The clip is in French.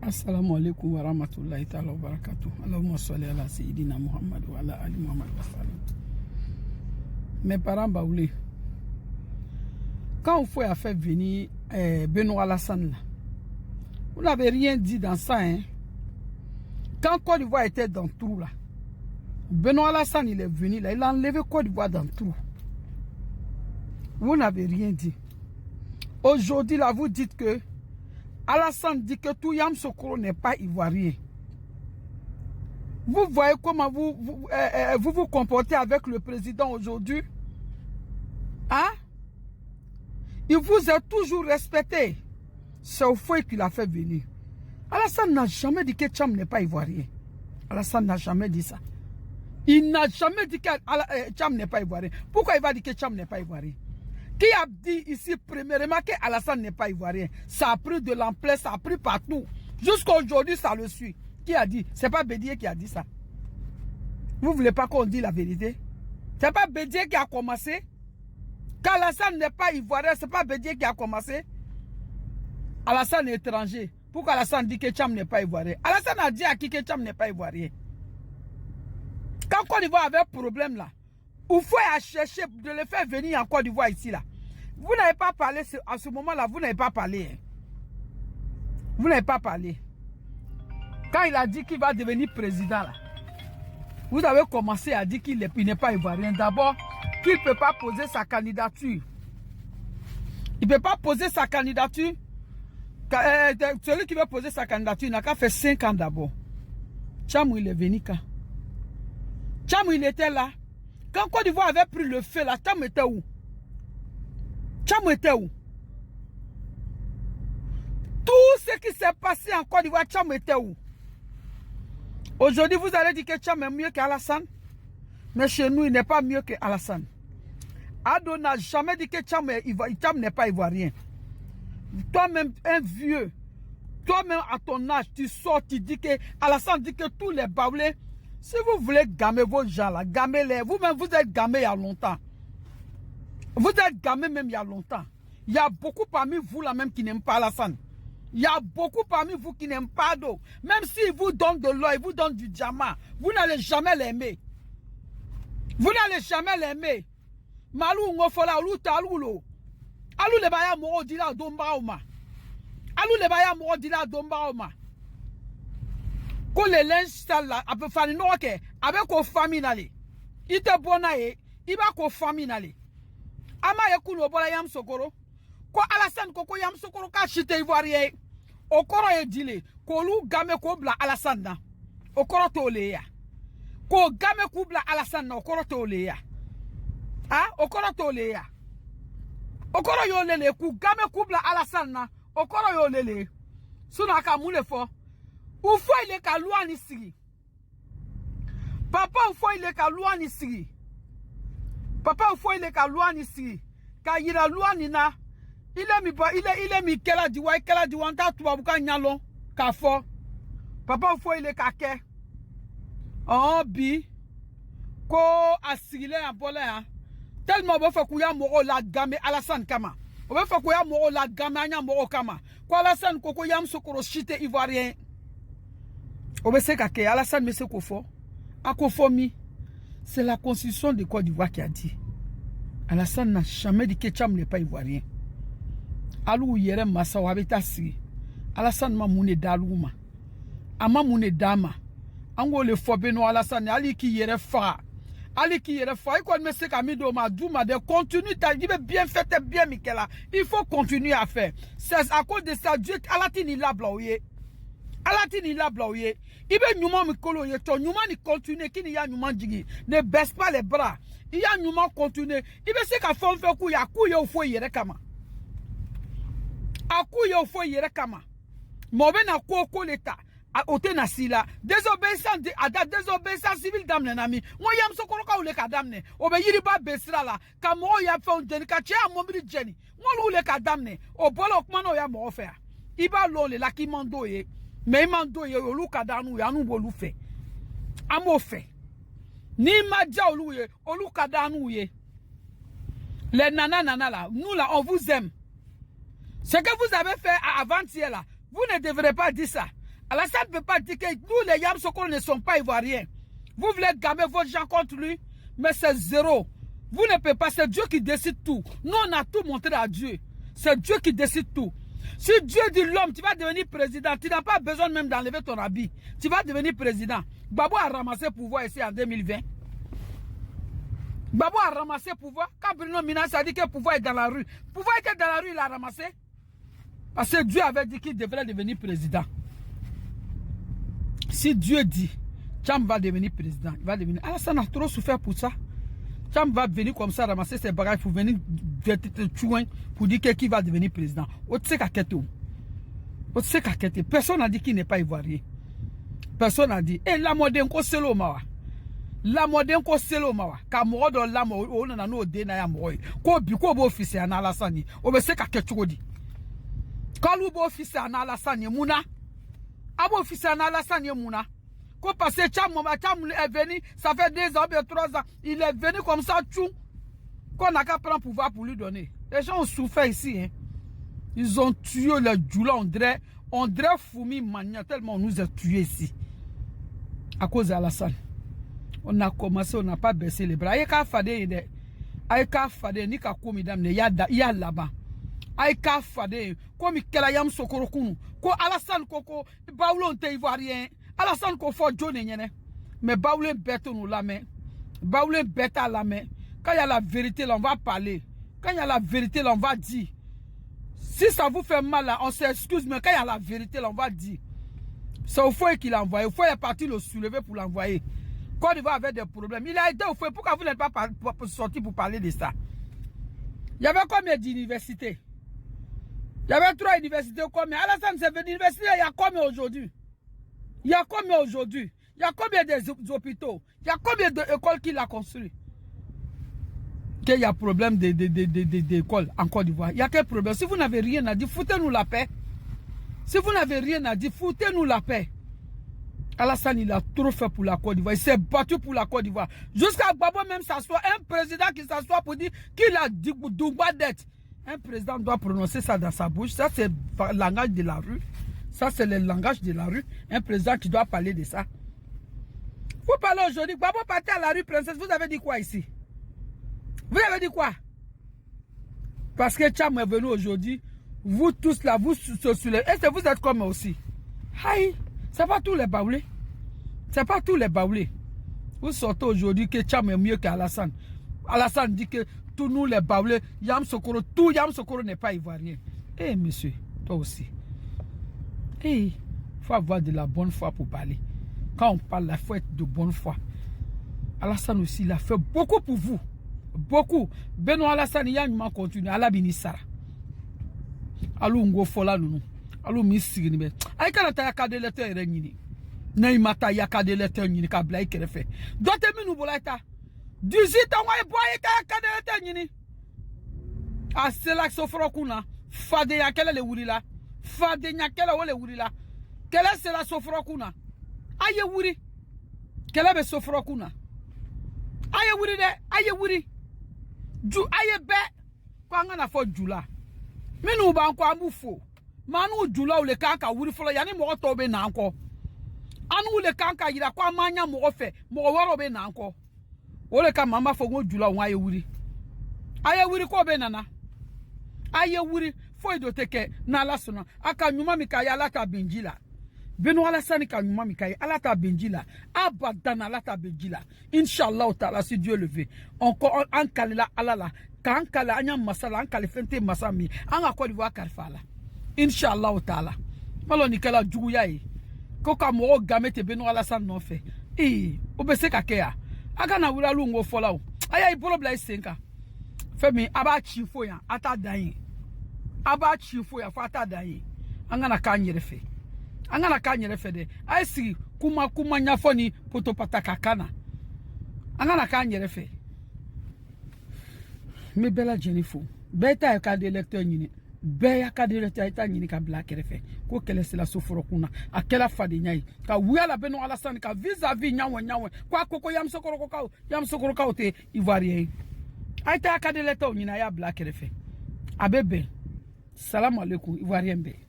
Assalamu alaikum wa rahmatullahi ta'ala wa barakatuh. Allahumma salli ala Sayyidina Muhammad wa ala Ali Muhammad wa sallam. Mes parents baoulés, quand on fait à faire venir Benoît Alassane là, vous n'avez rien dit dans ça, hein. Quand Côte d'Ivoire était dans le trou là, Benoît Alassane il est venu là, il a enlevé Côte d'Ivoire dans le trou. Vous n'avez rien dit. Aujourd'hui là, vous dites que Alassane dit que tout Yamoussoukro n'est pas ivoirien. Vous voyez comment vous comportez avec le président aujourd'hui? Hein? Il vous a toujours respecté. C'est au fouet qu'il a fait venir. Alassane n'a jamais dit que Tcham n'est pas ivoirien. Alassane n'a jamais dit ça. Il n'a jamais dit que Tcham n'est pas ivoirien. Pourquoi il va dire que Tcham n'est pas ivoirien? Qui a dit ici premièrement que Alassane n'est pas ivoirien? Ça a pris de l'ampleur, ça a pris partout. Jusqu'à aujourd'hui, ça le suit. Qui a dit? C'est pas Bédier qui a dit ça. Vous ne voulez pas qu'on dise la vérité? C'est pas Bédier qui a commencé. Qu'Alassane n'est pas ivoirien, c'est pas Bédier qui a commencé. Alassane est étranger. Pourquoi Alassane dit que Tcham n'est pas ivoirien? Alassane a dit à qui que Tcham n'est pas ivoirien? Quand Côte d'Ivoire avait un problème là, Oufoué a cherché de le faire venir en Côte d'Ivoire ici là. Vous n'avez pas parlé à ce moment-là, vous n'avez pas parlé. Hein. Vous n'avez pas parlé. Quand il a dit qu'il va devenir président là, vous avez commencé à dire qu'il n'est pas ivoirien. D'abord, qu'il ne peut pas poser sa candidature. Il ne peut pas poser sa candidature. Celui qui veut poser sa candidature, il n'a qu'à faire 5 ans d'abord. Tcham, il est venu quand? Tcham, il était là. Quand Côte d'Ivoire avait pris le feu, là, Tcham était où? Tcham était où? Tout ce qui s'est passé en Côte d'Ivoire, Tcham était où? Aujourd'hui, vous allez dire que Tcham est mieux qu'Alassane. Mais chez nous, il n'est pas mieux qu'Alassane. Ado n'a jamais dit que Tcham n'est pas ivoirien. Toi-même, un vieux, toi-même à ton âge, tu sors, tu dis que Alassane dit que tous les baoulés, si vous voulez gamer vos gens là, gamez-les. Vous-même, vous êtes gamés il y a longtemps. Vous êtes gamés même il y a longtemps. Il y a beaucoup parmi vous là même qui n'aiment pas Alassane. Il y a beaucoup parmi vous qui n'aiment pas d'eau. Même s'ils vous donnent de l'or, ils vous donnent du diamant, vous n'allez jamais l'aimer. Vous n'allez jamais l'aimer. Malou ngofola ou taloulo. Alou le baya moro dila domba oma. Alou le baya moro dila domba oma. Ko le linge sale là, a peu fani no ke, avec ko famille nale. Ite bona ye, iba ko famille nale. Ama ye kuno bola Yamoussoukro. Ko Alassane ko Yamoussoukro ka chite ivoirien. Okoro ye dile, ko lu game ko bla Alassane na. Okoro to le ya. Ko game ko bla Alassane na, okoro to le ya. Ah, okoro to le ya. Okoro yo lele ku game ko bla Alassane na, okoro yo lele. Suna ka mule fo. Ou faut il est qu'à loin ici. Papa, ou faut il est qu'à loin ici. Papa, ou faut il est qu'à loin ici. Car il a loin nina. Il est mis qu'elle a dit wanta tu vas boucan nyalon. Kafo. Papa, ou faut il est qu'à ke. Oh bi. Ko asigile en polin. Tellement bon fait kouya moro la game Alassane kama. On veut faire kouya moro la game anya moro kama. Ko Alassane koko Yamoussoukro chite ivoirien. Alassane Messe Kofo, Akofomi, c'est la constitution de Côte d'Ivoire qui a dit. Alassane n'a jamais dit que Tcham n'est pas ivoirien. Alou yere massa wabeta si. Alassane ma moune dalouma. Ama moune dama. Ango le fobeno Alassane ali ki yere fa. Ali ki yere fa. Il me sait qu'amido ma douma de continue ta dit bien fait bien Mikela. Il faut continuer à faire. C'est à cause de ça Dieu alatini la blaouye. Alatini la blaouye. Ibe nyuma mikolo yeto nyuma ni continue kini ya nyuma jigi ne baisse pas les bras. Il y a nyuma continue. Ibe se ka fon fe ku ya ku yo fo yere kama. Aku yo fo yere kama. Mobe na ko leta a ote na sila. Désobéissance désobéissance civile damne nami. Mo Yamoussoukro ka ule ka damne. Obe yiri ba besra la. Ka mo ya fe on jeni ka che amomri jeni. Mo ule ka damne. O bolo okmano ya mo ofer. Iba lole la ki mando ye. Mais il m'a dit que danou ya nou bolu fait. Amo fait. Ni ma dia olu kadanou ye. Les nana là, nous là on vous aime. Ce que vous avez fait avant-hier là, vous ne devrez pas dire ça. Alassane ne peut pas dire que nous, les Yamsokoro, ne sont pas ivoiriens. Vous voulez gamer vos gens contre lui, mais c'est zéro. Vous ne pouvez pas, c'est Dieu qui décide tout. Nous, on a tout montré à Dieu. C'est Dieu qui décide tout. Si Dieu dit l'homme, tu vas devenir président, tu n'as pas besoin même d'enlever ton habit. Tu vas devenir président. Gbagbo a ramassé le pouvoir ici en 2020. Gbagbo a ramassé le pouvoir. Quand Bruno Minas a dit que le pouvoir est dans la rue, le pouvoir était dans la rue, il l'a ramassé. Parce que Dieu avait dit qu'il devrait devenir président. Si Dieu dit, Tcham va devenir président, il va devenir. Alassane a trop souffert pour ça. Tcham va venir comme ça, ramasser ses bagages pour venir pour dire qu'il va devenir président. Personne n'a dit qu'il n'est pas ivoirien. Personne n'a dit. Et la mode est selo mawa. La mode est selo mawa. Ka mo do la mo o na no de na ya mo. Ko bi ko bo office na Alassane. O be se ka ketu di. Kalu bo office na Alassane muna. Abo office na Alassane muna. Ko parce que Tcham est venu, ça fait 2 ans, 3 ans, il est venu comme ça, tchou. Qu'on n'a qu'à prendre pouvoir pour lui donner. Les gens ont souffert ici, hein. Ils ont tué le Djoula, on dirait Foumi Mania, tellement on nous a tués ici. À cause d'Alassane. On a commencé, on n'a pas baissé les bras. Aïka Fade, ni ka komi damne, ya là-bas. Aïka Fade, comme Kelayam Sokorokunu, ko Alassane Koko, Baoulon te ivoirien. Alassane ko fo Johnny nyene. Mais Baoulé bête nous la main. Baoulé bête à la main. Quand il y a la vérité, là, on va parler. Quand il y a la vérité, là, on va dire. Si ça vous fait mal, là, on s'excuse, mais quand il y a la vérité, là, on va dire. C'est au fouet qu'il a envoyé. Au fouet est parti le soulever pour l'envoyer. Côte d'Ivoire avait des problèmes. Il a été au fouet. Pourquoi vous n'êtes pas sorti pour parler de ça? Il y avait combien d'universités? Il y avait 3 universités. Combien? Alassane, c'est venu l'université, il y a combien aujourd'hui? Il y a combien aujourd'hui? Il y a combien d'hôpitaux? Il y a combien d'écoles qu'il a construites? Qu'il y a problème d'écoles en Côte d'Ivoire. Il y a quel problème? Si vous n'avez rien à dire, foutez-nous la paix. Si vous n'avez rien à dire, foutez-nous la paix. Alassane, il a trop fait pour la Côte d'Ivoire. Il s'est battu pour la Côte d'Ivoire. Jusqu'à Gbagbo même s'assoit. Un président qui s'assoit pour dire qu'il a dit Doumba dette. Un président doit prononcer ça dans sa bouche. Ça, c'est le langage de la rue. Ça, c'est le langage de la rue. Un président qui doit parler de ça. Vous parlez aujourd'hui. Gbagbo partait à la rue Princesse. Vous avez dit quoi ici? Vous avez dit quoi? Parce que Tcham est venu aujourd'hui. Vous tous là, vous soulevez. Est-ce que vous êtes comme moi aussi? Aïe, c'est pas tous les baoulés. C'est pas tous les baoulés. Vous sortez aujourd'hui que Tcham est mieux qu'Alassane. Alassane dit que tous nous les baoulés, Yamsokoro, tout Yamsokoro n'est pas ivoirien. Eh monsieur, toi aussi. Il faut avoir de la bonne foi pour parler. Quand on parle, il faut être de bonne foi. Alassane aussi, il a fait beaucoup pour vous. Beaucoup. Benoît Alassane, il y a une main continue. Allah binisara. Alou ngo fola nunu. Alou misiri ni be. Aïka na ta yakade lete ere nyini. Na imata yakade lete nyini ka bla ikere fe. Dote minu bolaita. 18 ans wa boy ta yakade lete nyini. A selak sofro kuna. Fade yakele le wurila. Fade nyakele wole wurila. Kele sela sofro kuna. Aye wuri. Kele be sofro kuna. Aye wuri de. Aye wuri. Ju aye be. Kwa nga na fo jula. Minu ba nko amufo. Manu jula ule kanka wuri folo yani mo to be na nko. Anu ule kanka yira kwa manya mo fe. Mo woro be na nko. Ole ka mama fo ngo jula won aye wuri. Aye wuri ko be nana. Aye wuri fo do teke na la sona. Aka nyuma mikaya alata benjila. Benoît Alassane ka nyuma mikaya alata benjila. Abadan alata benjila. Inshallah taala si Dieu le veut. Encore en kalila alala. Quand kala anya masala an kale fente masami an Côte d'Ivoire karfala inshallah taala malo ni kala jugu yayi ko ka mo gamete Benoît Alassane no fe obese ka ke ya aga na wura lu ngo fola o aya ibolo bla isenka femi aba chifo ya ata dan aba chifo ya fa ata dan anga na ka nyere fe de ai si kuma nyafo ni poto pataka kana anga na ka nyere fe. Me bela Jennifer. Beta yakade lecteur nyini. Be yakade lecteur ita nyini ka bla kerefe. Ko kele sela soforo kuna. Akela fade nyai. Ka wiala Benoît Alassane ka vis-à-vis nyawe. Kwa koko Yamsokoro ka te ivoirien. Aita yakade lecteur nyina ya bla kerefe. Abebe. Salam alaikum ivoirien be.